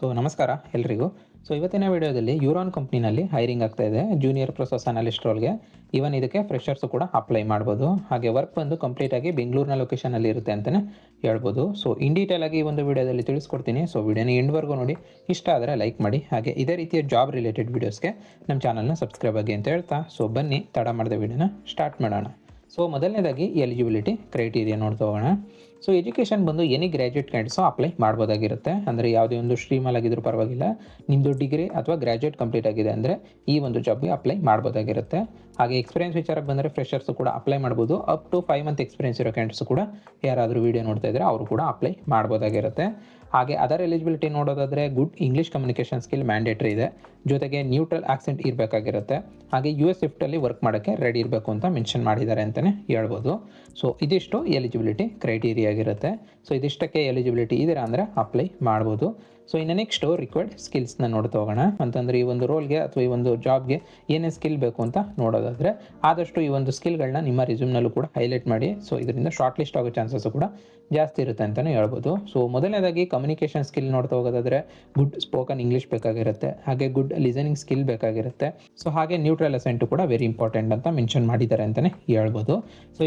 ನಮಸ್ಕಾರ ಎಲ್ರಿಗೂ. ಇವತ್ತಿನ ವಿಡಿಯೋದಲ್ಲಿ ಯೂರಾನ್ ಕಂಪ್ನಿನಲ್ಲಿ ಹೈರಿಂಗ್ ಆಗ್ತಾ ಇದೆ ಜೂನಿಯರ್ ಪ್ರೊಸೆಸ್ ಅನಾಲಿಸ್ಟ್ ರೋಲ್ಗೆ. ಈವನ್ ಇದಕ್ಕೆ ಫ್ರೆಷರ್ಸು ಕೂಡ ಅಪ್ಲೈ ಮಾಡ್ಬೋದು. ಹಾಗೆ ವರ್ಕ್ ಬಂದು ಕಂಪ್ಲೀಟಾಗಿ ಬೆಂಗಳೂರಿನ ಲೊಕೇಶನಲ್ಲಿ ಇರುತ್ತೆ ಅಂತಲೇ ಹೇಳ್ಬೋದು. ಇನ್ ಡೀಟೇಲ್ ಆಗಿ ಈ ಒಂದು ವಿಡಿಯೋದಲ್ಲಿ ತಿಳಿಸ್ಕೊಡ್ತೀನಿ. ವಿಡಿಯೋನ ಎಂಡ್ವರೆಗೂ ನೋಡಿ. ಇಷ್ಟ ಆದರೆ ಲೈಕ್ ಮಾಡಿ. ಹಾಗೆ ಇದೇ ರೀತಿಯ ಜಾಬ್ ರಿಲೇಟೆಡ್ ವೀಡಿಯೋಸ್ಗೆ ನಮ್ಮ ಚಾನಲ್ನ ಸಬ್ಸ್ಕ್ರೈಬ್ ಆಗಿ ಅಂತ ಹೇಳ್ತಾ ಬನ್ನಿ ತಡ ಮಾಡಿದ ವಿಡಿಯೋನ ಸ್ಟಾರ್ಟ್ ಮಾಡೋಣ. ಮೊದಲನೇದಾಗಿ ಎಲಿಜಿಬಿಲಿಟಿ ಕ್ರೈಟೀರಿಯಾ ನೋಡ್ತಾ ಹೋಗೋಣ. ಎಜುಕೇಷನ್ ಬಂದು ಎನಿ ಗ್ರ್ಯಾಜುಯೇಟ್ ಕ್ಯಾಂಡಿಡೇಟ್ಸು ಅಪ್ಲೈ ಮಾಡ್ಬೋದಾಗಿರುತ್ತೆ. ಅಂದರೆ ಯಾವುದೇ ಒಂದು ಸ್ಟ್ರೀಮಲ್ಲಿ ಆಗಿದ್ರೂ ಪರವಾಗಿಲ್ಲ, ನಿಮ್ಮದು ಡಿಗ್ರಿ ಅಥವಾ ಗ್ರ್ಯಾಜುಯೇಟ್ ಕಂಪ್ಲೀಟ್ ಆಗಿದೆ ಅಂದರೆ ಈ ಒಂದು ಜಾಬ್ಗೆ ಅಪ್ಲೈ ಮಾಡ್ಬೋದಾಗಿರುತ್ತೆ. ಹಾಗೆ ಎಕ್ಸ್ಪೀರಿಯನ್ಸ್ ವಿಚಾರಕ್ಕೆ ಬಂದರೆ ಫ್ರೆಷರ್ಸು ಕೂಡ ಅಪ್ಲೈ ಮಾಡ್ಬೋದು. ಅಪ್ ಟು 5 ಮಂತ್ ಎಕ್ಸ್ಪೀರಿಯನ್ಸ್ ಇರೋ ಕ್ಯಾಂಡಿಡೇಟ್ಸು ಕೂಡ ಯಾರಾದರೂ ವೀಡಿಯೋ ನೋಡ್ತಾ ಇದ್ದರೆ ಅವರು ಕೂಡ ಅಪ್ಲೈ ಮಾಡ್ಬೋದಾಗಿರುತ್ತೆ. ಹಾಗೆ ಅದರ್ ಎಲಿಜಿಬಿಲಿಟಿ ನೋಡೋದಾದರೆ good English communication skill mandatory ಇದೆ. ಜೊತೆಗೆ ನ್ಯೂಟ್ರಲ್ ಆಕ್ಸೆಂಟ್ ಇರಬೇಕಾಗಿರುತ್ತೆ. ಹಾಗೆ US ಶಿಫ್ಟಲ್ಲಿ ವರ್ಕ್ ಮಾಡೋಕ್ಕೆ ರೆಡಿ ಇರಬೇಕು ಅಂತ ಮೆನ್ಷನ್ ಮಾಡಿದ್ದಾರೆ ಅಂತಲೇ ಹೇಳ್ಬೋದು. ಇದಿಷ್ಟು ಎಲಿಜಿಬಿಲಿಟಿ ಕ್ರೈಟೀರಿಯಾ ಆಗಿರುತ್ತೆ. ಇದಿಷ್ಟಕ್ಕೆ ಎಲಿಜಿಬಿಲಿಟಿ ಇದರ ಅಂದರೆ ಅಪ್ಲೈ ಮಾಡ್ಬೋದು. ಇನ್ನು ನೆಕ್ಸ್ಟು ರಿಕ್ವೈರ್ಡ್ ಸ್ಕಿಲ್ಸ್ನ ನೋಡ್ತಾ ಹೋಗೋಣ. ಅಂತಂದರೆ ಈ ಒಂದು ರೋಲ್ಗೆ ಅಥವಾ ಈ ಒಂದು ಜಾಬ್ಗೆ ಏನೇ ಸ್ಕಿಲ್ ಬೇಕು ಅಂತ ನೋಡೋದಾದರೆ ಆದಷ್ಟು ಈ ಒಂದು ಸ್ಕಿಲ್ಗಳನ್ನ ನಿಮ್ಮ ರಿಸ್ಯೂಮ್ನಲ್ಲೂ ಕೂಡ ಹೈಲೈಟ್ ಮಾಡಿ. ಇದರಿಂದ ಶಾರ್ಟ್ ಲಿಸ್ಟ್ ಆಗೋ ಚಾನ್ಸಸ್ಸು ಕೂಡ ಜಾಸ್ತಿ ಇರುತ್ತೆ ಅಂತಲೇ ಹೇಳ್ಬೋದು. ಮೊದಲನೇದಾಗಿ ಕಮ್ಯುನಿಕೇಷನ್ ಸ್ಕಿಲ್ ನೋಡ್ತಾ ಹೋಗೋದಾದರೆ ಗುಡ್ ಸ್ಪೋಕನ್ ಇಂಗ್ಲೀಷ್ ಬೇಕಾಗಿರುತ್ತೆ. ಹಾಗೆ ಗುಡ್ ಲಿಸನಿಂಗ್ ಸ್ಕಿಲ್ ಬೇಕಾಗಿರುತ್ತೆ. ಹಾಗೆ ನ್ಯೂಟ್ರಲ್ ಅಸೆಂಟು ಕೂಡ ವೆರಿ ಇಂಪಾರ್ಟೆಂಟ್ ಅಂತ ಮೆನ್ಷನ್ ಮಾಡಿದ್ದಾರೆ ಅಂತಲೇ ಹೇಳ್ಬೋದು.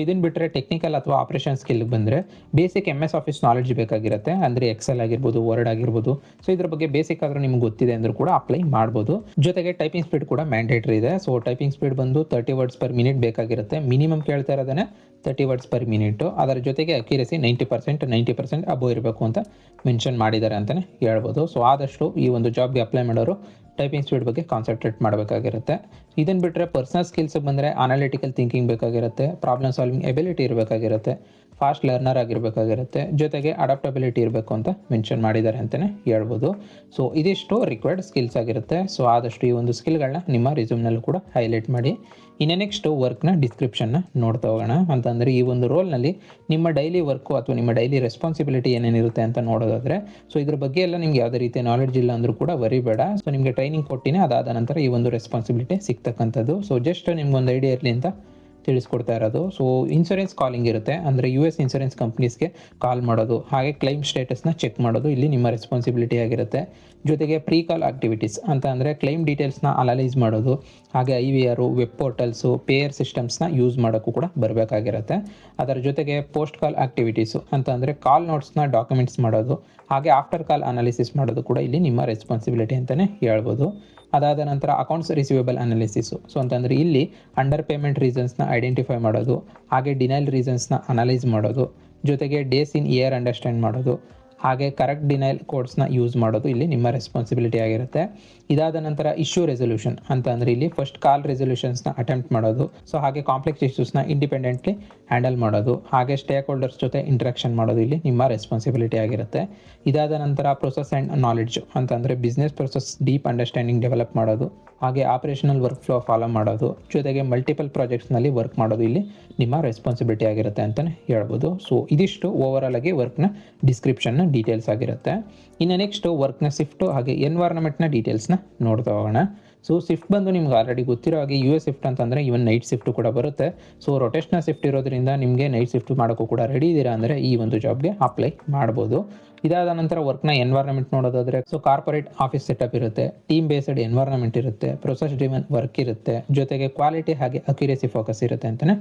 ಇದನ್ನು ಬಿಟ್ಟರೆ ಟೆಕ್ನಿಕಲ್ ಅಥವಾ ಆಪರೇಷನ್ ಸ್ಕಿಲ್ಗೆ ಬಂದರೆ ಬೇಸಿಕ್ MS ಆಫೀಸ್ ನಾಲೆಡ್ಜ್ ಬೇಕಾಗಿರುತ್ತೆ. ಅಂದರೆ ಎಕ್ಸೆಲ್ ಆಗಿರ್ಬೋದು, ವರ್ಡ್ ಆಗಿರ್ಬೋದು. ಇದ್ರ ಬಗ್ಗೆ ಬೇಸಿಕ್ ಆದರೂ ನಿಮ್ಗೆ ಗೊತ್ತಿದೆ ಅಂದರೂ ಕೂಡ ಅಪ್ಲೈ ಮಾಡ್ಬೋದು. ಜೊತೆಗೆ ಟೈಪಿಂಗ್ ಸ್ಪೀಡ್ ಕೂಡ ಮ್ಯಾಂಡೇಟ್ರಿ ಇದೆ. ಟೈಪಿಂಗ್ ಸ್ಪೀಡ್ ಬಂದು 30 ವರ್ಡ್ಸ್ ಪರ್ ಮಿನಿಟ್ ಬೇಕಾಗಿರುತ್ತೆ. ಮಿನಿಮಮ್ ಕೇಳ್ತಾ ಇರೋದೇ 30 ವರ್ಡ್ಸ್ ಪರ್ ಮಿನಿಟು. ಅದರ ಜೊತೆಗೆ ಅಕ್ಯುರಸಿ 90% ಅಬೋವ್ ಇರಬೇಕು ಅಂತ ಮೆನ್ಷನ್ ಮಾಡಿದ್ದಾರೆ ಅಂತಲೇ ಹೇಳ್ಬೋದು. ಆದಷ್ಟು ಈ ಒಂದು ಜಾಬ್ಗೆ ಅಪ್ಲೈ ಮಾಡೋರು ಟೈಪಿಂಗ್ ಸ್ಪೀಡ್ ಬಗ್ಗೆ ಕಾನ್ಸಂಟ್ರೇಟ್ ಮಾಡಬೇಕಾಗಿರುತ್ತೆ. ಇದನ್ನು ಬಿಟ್ಟರೆ ಪರ್ಸನಲ್ ಸ್ಕಿಲ್ಸ್ಗೆ ಬಂದರೆ ಅನಾಲಿಟಿಕಲ್ ಥಿಂಕಿಂಗ್ ಬೇಕಾಗಿರುತ್ತೆ. ಪ್ರಾಬ್ಲಮ್ ಸಾಲ್ವಿಂಗ್ ಎಬಿಲಿಟಿ ಇರಬೇಕಾಗಿರುತ್ತೆ. ಫಾಸ್ಟ್ ಲರ್ನರ್ ಆಗಿರಬೇಕಾಗಿರುತ್ತೆ. ಜೊತೆಗೆ ಅಡಾಪ್ಟಬಿಲಿಟಿ ಇರಬೇಕು ಅಂತ ಮೆನ್ಷನ್ ಮಾಡಿದ್ದಾರೆ ಅಂತಲೇ ಹೇಳ್ಬೋದು. ಇದಿಷ್ಟು ರಿಕ್ವೈರ್ಡ್ ಸ್ಕಿಲ್ಸ್ ಆಗಿರುತ್ತೆ. ಆದಷ್ಟು ಈ ಒಂದು ಸ್ಕಿಲ್ಗಳನ್ನ ನಿಮ್ಮ ರಿಸ್ಯೂಮ್ನಲ್ಲೂ ಕೂಡ ಹೈಲೈಟ್ ಮಾಡಿ. ಇನ್ನು ನೆಕ್ಸ್ಟು ವರ್ಕ್ನ ಡಿಸ್ಕ್ರಿಪ್ಷನ್ನ ನೋಡ್ತಾ ಹೋಗೋಣ. ಅಂತಂದರೆ ಈ ಒಂದು ರೋಲ್ನಲ್ಲಿ ನಿಮ್ಮ ಡೈಲಿ ವರ್ಕು ಅಥವಾ ನಿಮ್ಮ ಡೈಲಿ ರೆಸ್ಪಾನ್ಸಿಬಿಲಿಟಿ ಏನೇನಿರುತ್ತೆ ಅಂತ ನೋಡೋದಾದರೆ ಇದ್ರ ಬಗ್ಗೆ ಎಲ್ಲ ನಿಮ್ಗೆ ಯಾವುದೇ ರೀತಿಯ ನಾಲೆಡ್ಜ್ ಇಲ್ಲ ಅಂದರೂ ಕೂಡ ವರಿಬೇಡ. ನಿಮಗೆ ಟ್ರೈನಿಂಗ್ ಕೊಟ್ಟಿನೇ ಅದಾದ ನಂತರ ಈ ಒಂದು ರೆಸ್ಪಾನ್ಸಿಬಿಲಿಟಿ ಸಿಗ್ತಕ್ಕಂಥದ್ದು. ಜಸ್ಟ್ ನಿಮ್ಗೊಂದು ಐಡಿಯಾ ಇರಲಿ ಅಂತ ತಿಳಿಸ್ಕೊಡ್ತಾ ಇರೋದು. ಇನ್ಶೂರೆನ್ಸ್ ಕಾಲಿಂಗ್ ಇರುತ್ತೆ. ಅಂದರೆ US ಇನ್ಶೂರೆನ್ಸ್ ಕಂಪ್ನೀಸ್ಗೆ ಕಾಲ್ ಮಾಡೋದು, ಹಾಗೆ ಕ್ಲೈಮ್ ಸ್ಟೇಟಸ್ನ ಚೆಕ್ ಮಾಡೋದು ಇಲ್ಲಿ ನಿಮ್ಮ ರೆಸ್ಪಾನ್ಸಿಬಿಲಿಟಿ ಆಗಿರುತ್ತೆ. ಜೊತೆಗೆ ಪ್ರೀ ಕಾಲ್ ಆಕ್ಟಿವಿಟೀಸ್ ಅಂತ ಅಂದರೆ ಕ್ಲೈಮ್ ಡೀಟೇಲ್ಸ್ನ ಅನಲೈಸ್ ಮಾಡೋದು, ಹಾಗೆ IVR, ವೆಬ್ ಪೋರ್ಟಲ್ಸು, ಪೇಯರ್ ಸಿಸ್ಟಮ್ಸ್ನ ಯೂಸ್ ಮಾಡೋಕ್ಕೂ ಕೂಡ ಬರಬೇಕಾಗಿರುತ್ತೆ. ಅದರ ಜೊತೆಗೆ ಪೋಸ್ಟ್ ಕಾಲ್ ಆಕ್ಟಿವಿಟೀಸು ಅಂತ ಅಂದರೆ ಕಾಲ್ ನೋಟ್ಸ್ನ ಡಾಕ್ಯುಮೆಂಟ್ಸ್ ಮಾಡೋದು, ಹಾಗೆ ಆಫ್ಟರ್ ಕಾಲ್ ಅನಾಲಿಸಿಸ್ ಮಾಡೋದು ಕೂಡ ಇಲ್ಲಿ ನಿಮ್ಮ ರೆಸ್ಪಾನ್ಸಿಬಿಲಿಟಿ ಅಂತಲೇ ಹೇಳ್ಬೋದು. ಅದಾದ ನಂತರ ಅಕೌಂಟ್ಸ್ ರಿಸೀವೇಬಲ್ ಅನಾಲಿಸಿಸು. ಅಂತಂದರೆ ಇಲ್ಲಿ ಅಂಡರ್ ಪೇಮೆಂಟ್ ರೀಸನ್ಸ್ನ ಐಡೆಂಟಿಫೈ ಮಾಡೋದು, ಹಾಗೆ ಡಿನೈಲ್ ರೀಸನ್ಸ್ನ ಅನಲೈಸ್ ಮಾಡೋದು, ಜೊತೆಗೆ ಡೇಸ್ ಇನ್ ಇಯರ್ ಅಂಡರ್ಸ್ಟ್ಯಾಂಡ್ ಮಾಡೋದು, ಹಾಗೆ ಕರೆಕ್ಟ್ ಡಿನೈಲ್ ಕೋಡ್ಸ್ನ ಯೂಸ್ ಮಾಡೋದು ಇಲ್ಲಿ ನಿಮ್ಮ ರೆಸ್ಪಾನ್ಸಿಬಿಲಿಟಿ ಆಗಿರುತ್ತೆ. ಇದಾದ ನಂತರ ಇಶ್ಯೂ ರೆಸೊಲ್ಯೂಷನ್ ಅಂತ ಅಂದರೆ ಇಲ್ಲಿ ಫಸ್ಟ್ ಕಾಲ್ ರೆಸೊಲ್ಯೂಷನ್ಸ್ನ ಅಟೆಂಪ್ಟ್ ಮಾಡೋದು. ಹಾಗೆ ಕಾಂಪ್ಲೆಕ್ಸ್ ಇಶ್ಯೂಸ್ನ ಇಂಡಿಪೆಂಡೆಂಟ್ಲಿ ಹ್ಯಾಂಡಲ್ ಮಾಡೋದು, ಹಾಗೆ ಸ್ಟೇಕ್ ಹೋಲ್ಡರ್ಸ್ ಜೊತೆ ಇಂಟ್ರಾಕ್ಷನ್ ಮಾಡೋದು ಇಲ್ಲಿ ನಿಮ್ಮ ರೆಸ್ಪಾನ್ಸಿಬಿಲಿಟಿ ಆಗಿರುತ್ತೆ. ಇದಾದ ನಂತರ ಪ್ರೊಸೆಸ್ ಆ್ಯಂಡ್ ನಾಲೆಡ್ಜ್ ಅಂತ ಅಂದರೆ business process deep understanding develop ಮಾಡೋದು, ಹಾಗೆ ಆಪರೇಷನಲ್ ವರ್ಕ್ ಫ್ಲೋ ಫಾಲೋ ಮಾಡೋದು, ಜೊತೆಗೆ ಮಲ್ಟಿಪಲ್ ಪ್ರಾಜೆಕ್ಟ್ಸ್ನಲ್ಲಿ ವರ್ಕ್ ಮಾಡೋದು ಇಲ್ಲಿ ನಿಮ್ಮ ರೆಸ್ಪಾನ್ಸಿಬಿಲಿಟಿ ಆಗಿರುತ್ತೆ ಅಂತಲೇ ಹೇಳ್ಬೋದು. ಇದಿಷ್ಟು ಓವರಾಲ್ ಆಗಿ ವರ್ಕ್ನ ಡಿಸ್ಕ್ರಿಪ್ಷನ್ನ ಡೀಟೇಲ್ಸ್ ಆಗಿರುತ್ತೆ. ಇನ್ನು ನೆಕ್ಸ್ಟು ವರ್ಕ್ನ ಶಿಫ್ಟು ಹಾಗೆ ಎನ್ವೈರನ್ಮೆಂಟ್ನ ಡೀಟೇಲ್ಸ್ನ ನೋಡ್ತಾ ಹೋಗೋಣ. ಶಿಫ್ಟ್ ಬಂದು ನಿಮ್ಗೆ ಆಲ್ರೆಡಿ ಗೊತ್ತಿರೋ ಹಾಗೆ US ಶಿಫ್ಟ್ ಅಂತಂದರೆ ಇವನ್ ನೈಟ್ ಶಿಫ್ಟು ಕೂಡ ಬರುತ್ತೆ. ರೊಟೇಷನಲ್ ಶಿಫ್ಟ್ ಇರೋದ್ರಿಂದ ನಿಮಗೆ ನೈಟ್ ಶಿಫ್ಟ್ ಮಾಡೋಕ್ಕೂ ಕೂಡ ರೆಡಿ ಇದ್ದೀರಾ ಅಂದರೆ ಈ ಒಂದು ಜಾಬ್ಗೆ ಅಪ್ಲೈ ಮಾಡ್ಬೋದು. ಇದಾದ ನಂತರ ವರ್ಕ್ನ ಎನ್ವೈರನ್ಮೆಂಟ್ ನೋಡೋದಾದರೆ ಕಾರ್ಪೊರೇಟ್ ಆಫೀಸ್ ಸೆಟಪ್ ಇರುತ್ತೆ, ಟೀಮ್ ಬೇಸ್ಡ್ ಎನ್ವೈರನ್ಮೆಂಟ್ ಇರುತ್ತೆ, ಪ್ರೊಸೆಸ್ ಡ್ರಿವನ್ ವರ್ಕ್ ಇರುತ್ತೆ, ಜೊತೆಗೆ ಕ್ವಾಲಿಟಿ ಹಾಗೆ ಅಕ್ಯುರೇಸಿ ಫೋಕಸ್ ಇರುತ್ತೆ ಅಂತಲೇ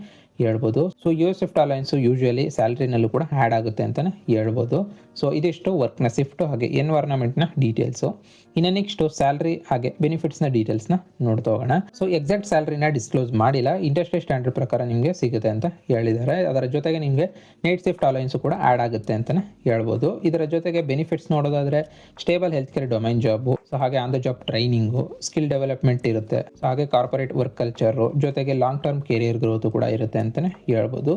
ಹೇಳ್ಬೋದು. US ಶಿಫ್ಟ್ ಅಲೈನ್ಸು ಯೂಶುವಲಿ ಸ್ಯಾಲ್ರಿನಲ್ಲೂ ಕೂಡ ಆ್ಯಡ್ ಆಗುತ್ತೆ ಅಂತಲೇ ಹೇಳ್ಬೋದು. ಇದಿಷ್ಟು ವರ್ಕ್ನ ಶಿಫ್ಟು ಹಾಗೆ ಎನ್ವೈರನ್ಮೆಂಟ್ನ ಡೀಟೇಲ್ಸು. ಇನ್ನು ನೆಕ್ಸ್ಟು ಸ್ಯಾಲ್ರಿ ಹಾಗೆ ಬೆನಿಫಿಟ್ಸ್ನ ಡೀಟೇಲ್ಸ್ನ ನೋಡ್ತಾ ಹೋಗೋಣ. ಎಕ್ಸಾಕ್ಟ್ ಸ್ಯಾಲ್ರಿನ ಡಿಸ್ಕ್ಲೋಸ್ ಮಾಡಿಲ್ಲ, ಇಂಡಸ್ಟ್ರಿ ಸ್ಟ್ಯಾಂಡರ್ಡ್ ಪ್ರಕಾರ ನಿಮಗೆ ಸಿಗುತ್ತೆ ಅಂತ ಹೇಳಿದ್ದಾರೆ. ಅದರ ಜೊತೆಗೆ ನಿಮಗೆ ನೈಟ್ ಶಿಫ್ಟ್ ಅಲೈನ್ಸು ಕೂಡ ಆ್ಯಡ್ ಆಗುತ್ತೆ ಅಂತಲೇ ಹೇಳ್ಬೋದು. ಇದರ ಜೊತೆಗೆ ಬೆನಿಫಿಟ್ಸ್ ನೋಡೋದಾದರೆ stable health care domain job, ಹಾಗೆ on the job training, skill development ಇರುತ್ತೆ, ಹಾಗೆ ಕಾರ್ಪೊರೇಟ್ ವರ್ಕ್ ಕಲ್ಚರು, ಜೊತೆಗೆ ಲಾಂಗ್ ಟರ್ಮ್ ಕೆರಿಯರ್ ಗ್ರೋತು ಕೂಡ ಇರುತ್ತೆ ಅಂತಲೇ ಹೇಳ್ಬೋದು.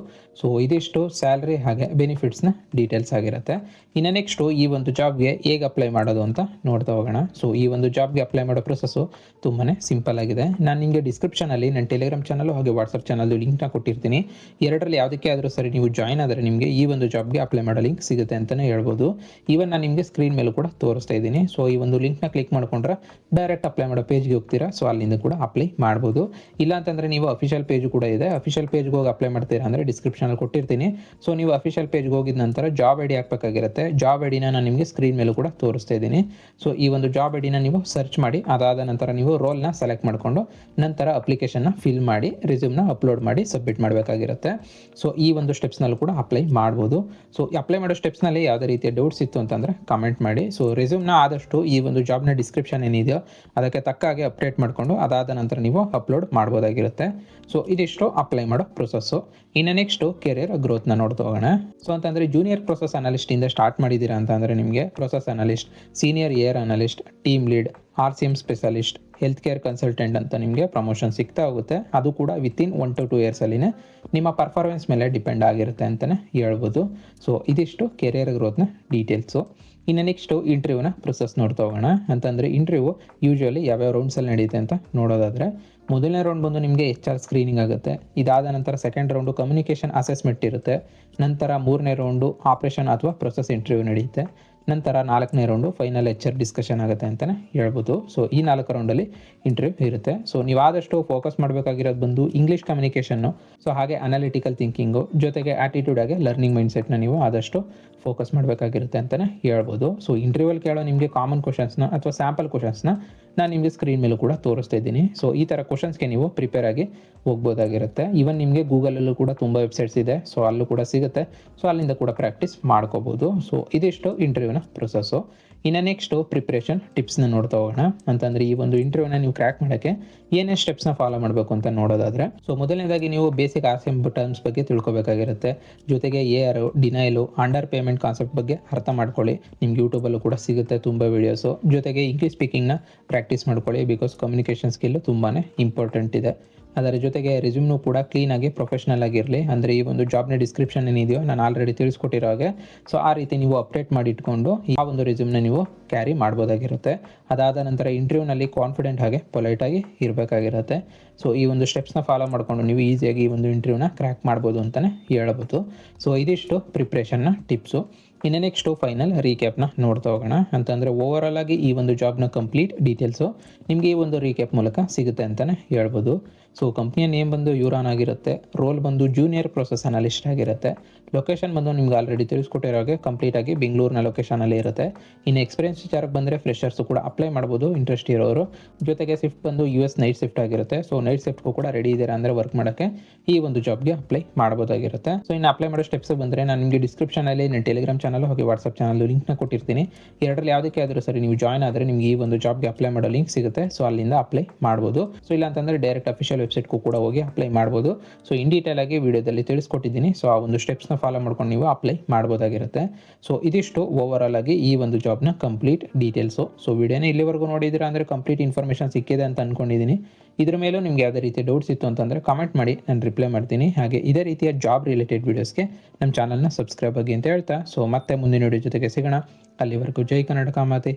ಇದಿಷ್ಟು ಸ್ಯಾಲ್ರಿ ಹಾಗೆ ಬೆನಿಫಿಟ್ಸ್ನ ಡೀಟೇಲ್ಸ್ ಆಗಿರುತ್ತೆ. ಇನ್ನು ನೆಕ್ಸ್ಟು ಈ ಒಂದು ಜಾಬ್ಗೆ ಹೇಗೆ ಅಪ್ಲೈ ಮಾಡೋದು ಅಂತ ನೋಡ್ತಾ ಹೋಗೋಣ. ಈ ಒಂದು ಜಾಬ್ಗೆ ಅಪ್ಲೈ ಮಾಡೋ ಪ್ರೊಸೆಸ್ಸು ತುಂಬಾ ಸಿಂಪಲ್ ಆಗಿದೆ. ನಾನು ನಿಮಗೆ ಡಿಸ್ಕ್ರಿಪ್ಷನಲ್ಲಿ ನನ್ನ ಟೆಲಿಗ್ರಾಮ್ ಚಾನಲ್ ಹಾಗೆ ವಾಟ್ಸಪ್ ಚಾನಲ್ದು ಲಿಂಕ್ನ ಕೊಟ್ಟಿರ್ತೀನಿ. ಎರಡರಲ್ಲಿ ಯಾವುದಕ್ಕೆ ಆದರೂ ಸರಿ ನೀವು ಜಾಯ್ನ್ ಆದರೆ ನಿಮಗೆ ಈ ಒಂದು ಜಾಬ್ಗೆ ಅಪ್ಲೈ ಮಾಡೋ ಲಿಂಕ್ ಸಿಗುತ್ತೆ ಅಂತಲೇ ಹೇಳ್ಬೋದು. ಈವನ್ ನಾನು ನಿಮಗೆ ಸ್ಕ್ರೀನ್ ಮೇಲೂ ಕೂಡ ತೋರಿಸ್ತಾ ಇದ್ದೀನಿ. ಸೊ ಈ ಒಂದು ಲಿಂಕ್ನ ಕ್ಲಿಕ್ ಮಾಡ್ಕೊಂಡ್ರೆ ಡೈರೆಕ್ಟ್ ಅಪ್ಲೈ ಮಾಡೋ ಪೇಜ್ಗೆ ಹೋಗ್ತೀರಾ. ಸೊ ಅಲ್ಲಿಂದ ಕೂಡ ಅಪ್ಲೈ ಮಾಡ್ಬೋದು. ಇಲ್ಲ ಅಂತಂದರೆ ನೀವು ಅಫಿಷಿಯಲ್ ಪೇಜ್ ಕೂಡ ಇದೆ, ಅಫಿಷಿಯಲ್ ಪೇಜ್ಗೆ ಹೋಗಿ ಅಪ್ಲೈ ಮಾಡ್ತೀರಾ ಅಂದರೆ ಡಿಸ್ಕ್ರಿಪ್ಷನಲ್ಲಿ ಕೊಟ್ಟಿರ್ತೀನಿ. ಸೊ ನೀವು ಅಫಿಷಿಯಲ್ ಪೇಜ್ಗೆ ಹೋಗಿದ ನಂತರ ಜಾಬ್ ಐಡಿ ಹಾಕಬೇಕಾಗಿರುತ್ತೆ. ಜಾಬ್ ಐಡಿನ ನಾನು ನಿಮಗೆ ಸ್ಕ್ರೀನ್ ಮೇಲೂ ಕೂಡ ತೋರಿಸ್ತಾ ಇದ್ದೀನಿ. ಸೊ ಈ ಒಂದು ಜಾಬ್ ಐಡಿನ ನೀವು ಸರ್ಚ್ ಮಾಡಿ, ಅದಾದ ನಂತರ ನೀವು ರೋಲ್ನ ಸೆಲೆಕ್ಟ್ ಮಾಡಿಕೊಂಡು ನಂತರ ಅಪ್ಲಿಕೇಶನ್ನ ಫಿಲ್ ಮಾಡಿ ರೆಸ್ಯೂಮ್ನ ಅಪ್ಲೋಡ್ ಮಾಡಿ ಸಬ್ಮಿಟ್ ಮಾಡಬೇಕಾಗಿರುತ್ತೆ. ಸೊ ಈ ಒಂದು ಸ್ಟೆಪ್ಸ್ನಲ್ಲೂ ಕೂಡ ಅಪ್ಲೈ ಮಾಡ್ಬೋದು. ಸೊ ಅಪ್ಲೈ ಮಾಡೋ ಸ್ಟೆಪ್ಸ್ನಲ್ಲಿ ಯಾವುದೇ ರೀತಿಯ ಡೌಟ್ಸ್ ಇತ್ತು ಅಂತಂದರೆ ಕಮೆಂಟ್ ಮಾಡಿ. ಸೊ ರೆಸ್ಯೂಮ್ನ ಆದಷ್ಟು ಈ ಒಂದು ಜಾಬ್ನ ಡಿಸ್ಕ್ರಿಪ್ಷನ್ ಏನಿದೆಯೋ ಅದಕ್ಕೆ ತಕ್ಕ ಹಾಗೆ ಅಪ್ಡೇಟ್ ಮಾಡಿಕೊಂಡು ಅದಾದ ನಂತರ ನೀವು ಅಪ್ಲೋಡ್ ಮಾಡ್ಬೋದಾಗಿರುತ್ತೆ. ಸೊ ಇದಿಷ್ಟು ಅಪ್ಲೈ ಮಾಡೋ ಪ್ರೊಸೆಸ್ಸು. ಇನ್ನು ನೆಕ್ಸ್ಟು ಕೆರಿಯರ್ ಗ್ರೋತ್ನ ನೋಡ್ತಾ ಹೋಗೋಣ. ಸೊ ಅಂತಂದರೆ ಜೂನಿಯರ್ ಪ್ರೊಸೆಸ್ ಅನಾಲಿಸ್ಟಿಂದ ಸ್ಟಾರ್ಟ್ ಮಾಡಿದ್ದೀರಾ ಅಂತಂದರೆ ನಿಮಗೆ process analyst, senior air analyst, team lead, RCM specialist, health care consultant ಅಂತ ನಿಮಗೆ ಪ್ರಮೋಷನ್ ಸಿಗ್ತಾ ಹೋಗುತ್ತೆ. ಅದು ಕೂಡ ವಿತಿನ್ 1 to 2 ಇಯರ್ಸಲ್ಲಿನೇ ನಿಮ್ಮ ಪರ್ಫಾರ್ಮೆನ್ಸ್ ಮೇಲೆ ಡಿಪೆಂಡ್ ಆಗಿರುತ್ತೆ ಅಂತಲೇ ಹೇಳ್ಬೋದು. ಸೊ ಇದಿಷ್ಟು ಕೆರಿಯರ್ ಗ್ರೋತ್ನ ಡೀಟೇಲ್ಸು. ಇನ್ನು ನೆಕ್ಸ್ಟು ಇಂಟರ್ವ್ಯೂನ ಪ್ರೊಸೆಸ್ ನೋಡ್ತಾ ಹೋಗೋಣ. ಅಂತಂದರೆ ಇಂಟರ್ವ್ಯೂ ಯೂಶ್ವಲಿ ಯಾವ್ಯಾವ ರೌಂಡ್ಸಲ್ಲಿ ನಡೆಯುತ್ತೆ ಅಂತ ನೋಡೋದಾದರೆ, ಮೊದಲನೇ ರೌಂಡ್ ಬಂದು ನಿಮಗೆ HR ಸ್ಕ್ರೀನಿಂಗ್ ಆಗುತ್ತೆ. ಇದಾದ ನಂತರ ಸೆಕೆಂಡ್ ರೌಂಡು ಕಮ್ಯುನಿಕೇಷನ್ ಅಸೆಸ್ಮೆಂಟ್ ಇರುತ್ತೆ. ನಂತರ ಮೂರನೇ ರೌಂಡು ಆಪ್ರೇಷನ್ ಅಥವಾ ಪ್ರೊಸೆಸ್ ಇಂಟರ್ವ್ಯೂ ನಡೆಯುತ್ತೆ. ನಂತರ 4ನೇ ರೌಂಡು ಫೈನಲ್ HR ಡಿಸ್ಕಷನ್ ಆಗುತ್ತೆ ಅಂತಲೇ ಹೇಳ್ಬೋದು. ಸೊ ಈ 4 ರೌಂಡಲ್ಲಿ ಇಂಟರ್ವ್ಯೂ ಇರುತ್ತೆ. ಸೊ ನೀವು ಆದಷ್ಟು ಫೋಕಸ್ ಮಾಡಬೇಕಾಗಿರೋದು ಬಂದು ಇಂಗ್ಲೀಷ್ ಕಮ್ಯುನಿಕೇಷನ್ನು, ಸೊ ಹಾಗೆ ಅನಾಲಿಟಿಕಲ್ ಥಿಂಕಿಂಗು ಜೊತೆಗೆ ಆ್ಯಟಿಟ್ಯೂಡ್ ಆಗಿ ಲರ್ನಿಂಗ್ ಮೈಂಡ್ಸೆಟ್ನ ನೀವು ಆದಷ್ಟು ಫೋಕಸ್ ಮಾಡಬೇಕಾಗಿರುತ್ತೆ ಅಂತಲೇ ಹೇಳ್ಬೋದು. ಸೊ ಇಂಟರ್ವ್ಯೂಲ್ಲಿ ಕೇಳೋ ನಿಮಗೆ ಕಾಮನ್ ಕ್ವಶನ್ಸ್ನ ಅಥವಾ ಸ್ಯಾಂಪಲ್ ಕ್ವಶನ್ಸ್ನ ನಾನು ನಿಮಗೆ ಸ್ಕ್ರೀನ್ ಮೇಲೂ ಕೂಡ ತೋರಿಸ್ತಾ ಇದ್ದೀನಿ. ಸೊ ಈ ಥರ ಕ್ವಶನ್ಸ್ಗೆ ನೀವು ಪ್ರಿಪೇರ್ ಆಗಿ ಹೋಗ್ಬೋದಾಗಿರುತ್ತೆ. ಈವನ್ ನಿಮಗೆ ಗೂಗಲಲ್ಲೂ ಕೂಡ ತುಂಬ ವೆಬ್ಸೈಟ್ಸ್ ಇದೆ, ಸೊ ಅಲ್ಲೂ ಕೂಡ ಸಿಗುತ್ತೆ. ಸೊ ಅಲ್ಲಿಂದ ಕೂಡ ಪ್ರಾಕ್ಟೀಸ್ ಮಾಡ್ಕೋಬೋದು. ಸೊ ಇದಿಷ್ಟು ಇಂಟರ್ವ್ಯೂನ ಪ್ರೊಸೆಸ್ಸು. ಇನ್ನು ನೆಕ್ಸ್ಟು ಪ್ರಿಪ್ರೇಷನ್ ಟಿಪ್ಸ್ನ ನೋಡ್ತಾ ಹೋಗೋಣ. ಅಂತಂದರೆ ಈ ಒಂದು ಇಂಟರ್ವ್ಯೂನ ನೀವು ಕ್ರ್ಯಾಕ್ ಮಾಡೋಕ್ಕೆ ಏನೇ ಸ್ಟೆಪ್ಸ್ನ ಫಾಲೋ ಮಾಡಬೇಕು ಅಂತ ನೋಡೋದಾದರೆ, ಸೊ ಮೊದಲನೇದಾಗಿ ನೀವು ಬೇಸಿಕ್ RCM ಟರ್ಮ್ಸ್ ಬಗ್ಗೆ ತಿಳ್ಕೊಬೇಕಾಗಿರುತ್ತೆ. ಜೊತೆಗೆ AR, ಡಿನೈಲು, ಅಂಡರ್ ಪೇಮೆಂಟ್ ಕಾನ್ಸೆಪ್ಟ್ ಬಗ್ಗೆ ಅರ್ಥ ಮಾಡ್ಕೊಳ್ಳಿ. ನಿಮ್ಗೆ ಯೂಟ್ಯೂಬಲ್ಲೂ ಕೂಡ ಸಿಗುತ್ತೆ ತುಂಬ ವೀಡಿಯೋಸು. ಜೊತೆಗೆ ಇಂಗ್ಲೀಷ್ ಸ್ಪೀಕಿಂಗ್ನ ಪ್ರಾಕ್ಟೀಸ್ ಮಾಡ್ಕೊಳ್ಳಿ, ಬಿಕಾಸ್ ಕಮ್ಯುನಿಕೇಷನ್ ಸ್ಕಿಲ್ಲು ತುಂಬಾ ಇಂಪಾರ್ಟೆಂಟ್ ಇದೆ. ಅದರ ಜೊತೆಗೆ ರೆಸ್ಯೂಮ್ನು ಕೂಡ ಕ್ಲೀನಾಗಿ ಪ್ರೊಫೆಷ್ನಲ್ ಆಗಿರಲಿ. ಅಂದರೆ ಈ ಒಂದು ಜಾಬ್ನ ಡಿಸ್ಕ್ರಿಪ್ಷನ್ ಏನಿದೆಯೋ ನಾನು ಆಲ್ರೆಡಿ ತಿಳಿಸ್ಕೊಟ್ಟಿರೋ ಹಾಗೆ ಸೊ ಆ ರೀತಿ ನೀವು ಅಪ್ಡೇಟ್ ಮಾಡಿ ಇಟ್ಕೊಂಡು ಆ ಒಂದು ರೆಸ್ಯೂಮ್ನ ನೀವು ಕ್ಯಾರಿ ಮಾಡ್ಬೋದಾಗಿರುತ್ತೆ. ಅದಾದ ನಂತರ ಇಂಟರ್ವ್ಯೂನಲ್ಲಿ ಕಾನ್ಫಿಡೆಂಟ್ ಹಾಗೆ ಪೊಲೈಟಾಗಿ ಇರಬೇಕಾಗಿರುತ್ತೆ. ಸೊ ಈ ಒಂದು ಸ್ಟೆಪ್ಸ್ನ ಫಾಲೋ ಮಾಡಿಕೊಂಡು ನೀವು ಈಸಿಯಾಗಿ ಈ ಒಂದು ಇಂಟರ್ವ್ಯೂನ ಕ್ರ್ಯಾಕ್ ಮಾಡ್ಬೋದು ಅಂತಲೇ ಹೇಳ್ಬೋದು. ಸೊ ಇದಿಷ್ಟು ಪ್ರಿಪ್ರೇಷನ್ನ ಟಿಪ್ಸು. ಇನ್ನು ನೆಕ್ಸ್ಟು ಫೈನಲ್ ರೀಕ್ಯಾಪ್ನ ನೋಡ್ತಾ ಹೋಗೋಣ. ಅಂತಂದರೆ ಓವರಾಲ್ ಆಗಿ ಈ ಒಂದು ಜಾಬ್ನ ಕಂಪ್ಲೀಟ್ ಡೀಟೇಲ್ಸು ನಿಮಗೆ ಈ ಒಂದು ರೀಕ್ಯಾಪ್ ಮೂಲಕ ಸಿಗುತ್ತೆ ಅಂತಲೇ ಹೇಳ್ಬೋದು. ಸೊ ಕಂಪ್ನಿಯ ನೇಮ್ ಬಂದು ಯೂರಾನ್ ಆಗಿರುತ್ತೆ. ರೋಲ್ ಬಂದು ಜೂನಿಯರ್ ಪ್ರೊಸೆಸ್ ಅನಾಲಿಸ್ಟ್ ಆಗಿರುತ್ತೆ. ಲೊಕೇಶನ್ ಬಂದು ನಿಮ್ಗೆ ಆಲ್ರೆಡಿ ತಿಳಿಸ್ಕೊಟ್ಟಿರೋ ಹಾಗೆ ಕಂಪ್ಲೀಟಾಗಿ ಬೆಂಗಳೂರಿನ ಲೊಕೇಶನಲ್ಲಿ ಇರುತ್ತೆ. ಇನ್ನು ಎಕ್ಸ್ಪೀರಿಯನ್ಸ್ ವಿಚಾರಕ್ಕೆ ಬಂದರೆ ಫ್ರೆಷರ್ಸು ಕೂಡ ಅಪ್ಲೈ ಮಾಡ್ಬೋದು ಇಂಟ್ರೆಸ್ಟ್ ಇರೋರು. ಜೊತೆಗೆ ಶಿಫ್ಟ್ ಬಂದು US ನೈಟ್ ಶಿಫ್ಟ್ ಆಗಿರುತ್ತೆ. ಸೊ ನೈಟ್ ಶಿಫ್ಟ್ಗೂ ಕೂಡ ರೆಡಿ ಇದ್ದೀರಾ ಅಂದರೆ ವರ್ಕ್ ಮಾಡೋಕ್ಕೆ ಈ ಒಂದು ಜಾಬ್ಗೆ ಅಪ್ಲೈ ಮಾಡ್ಬೋದಾಗಿರುತ್ತೆ. ಸೊ ಇನ್ನು ಅಪ್ಲೈ ಮಾಡೋ ಸ್ಟೆಪ್ಸ್ ಬಂದರೆ ನಾನು ನಿಮಗೆ ಡಿಸ್ಕ್ರಿಪ್ಷನಲ್ಲಿ ನನ್ನ ಟೆಲಿಗ್ರಾಮ್ ಚಾನಲ್ ಹಾಗೆ ವಾಟ್ಸಪ್ ಚಾನಲ್ ಲಿಂಕ್ನ ಕೊಟ್ಟಿರ್ತೀನಿ. ಎರಡರಲ್ಲಿ ಯಾವುದಕ್ಕೆ ಆದರೂ ಸರಿ ನೀವು ಜಾಯ್ನ್ ಆದರೆ ನಿಮಗೆ ಈ ಒಂದು ಜಾಬ್ಗೆ ಅಪ್ಲೈ ಮಾಡೋ ಲಿಂಕ್ ಸಿಗುತ್ತೆ. ಸೊ ಅಲ್ಲಿಂದ ಅಪ್ಲೈ ಮಾಡ್ಬೋದು. ಸೊ ಇಲ್ಲ ಅಂತಂದರೆ ಡೈರೆಕ್ಟ್ ಅಫಿಷಿಯಲ್ ವೆಬ್ಸೈಟ್ಗೂ ಕೂಡ ಹೋಗಿ ಅಪ್ಲೈ ಮಾಡ್ಬೋದು. ಸೊ ಇನ್ ಡೀಟೇಲ್ ಆಗಿ ವಿಡಿಯೋದಲ್ಲಿ ತಿಳಿಸ್ಕೊಟ್ಟಿದ್ದೀನಿ. ಸೊ ಆ ಒಂದು ಸ್ಟೆಪ್ಸ್ನ ಫಾಲೋ ಮಾಡ್ಕೊಂಡು ನೀವು ಅಪ್ಲೈ ಮಾಡ್ಬೋದಾಗಿರುತ್ತೆ. ಸೊ ಇದಿಷ್ಟು ಓವರಾಲ್ ಆಗಿ ಈ ಒಂದು ಜಾಬ್ನ ಕಂಪ್ಲೀಟ್ ಡೀಟೇಲ್ಸು. ಸೊ ವಿಡಿಯೋನ ಇಲ್ಲಿವರೆಗೂ ನೋಡಿದ್ದೀರಾ ಅಂದರೆ ಕಂಪ್ಲೀಟ್ ಇನ್ಫಾರ್ಮೇಷನ್ ಸಿಕ್ಕಿದೆ ಅಂತ ಅಂದ್ಕೊಂಡಿದ್ದೀನಿ. ಇದ್ರ ಮೇಲೂ ನಿಮ್ಗೆ ಯಾವುದೇ ರೀತಿಯ ಡೌಟ್ಸ್ ಇತ್ತು ಅಂತಂದರೆ ಕಮೆಂಟ್ ಮಾಡಿ, ನಾನು ರಿಪ್ಲೈ ಮಾಡ್ತೀನಿ. ಹಾಗೆ ಇದೇ ರೀತಿಯ ಜಾಬ್ ರಿಲೇಟೆಡ್ ವೀಡಿಯೋಸ್ಗೆ ನಮ್ಮ ಚಾನಲ್ನ ಸಬ್ಸ್ಕ್ರೈಬ್ ಆಗಿ ಅಂತ ಹೇಳ್ತಾ, ಸೊ ಮತ್ತೆ ಮುಂದಿನ ವಿಡಿಯೋ ಜೊತೆಗೆ ಸಿಗೋಣ. ಅಲ್ಲಿವರೆಗೂ ಜೈ ಕರ್ನಾಟಕ ಮಾತೆ,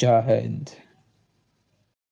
ಜೈ ಹಿಂದ್.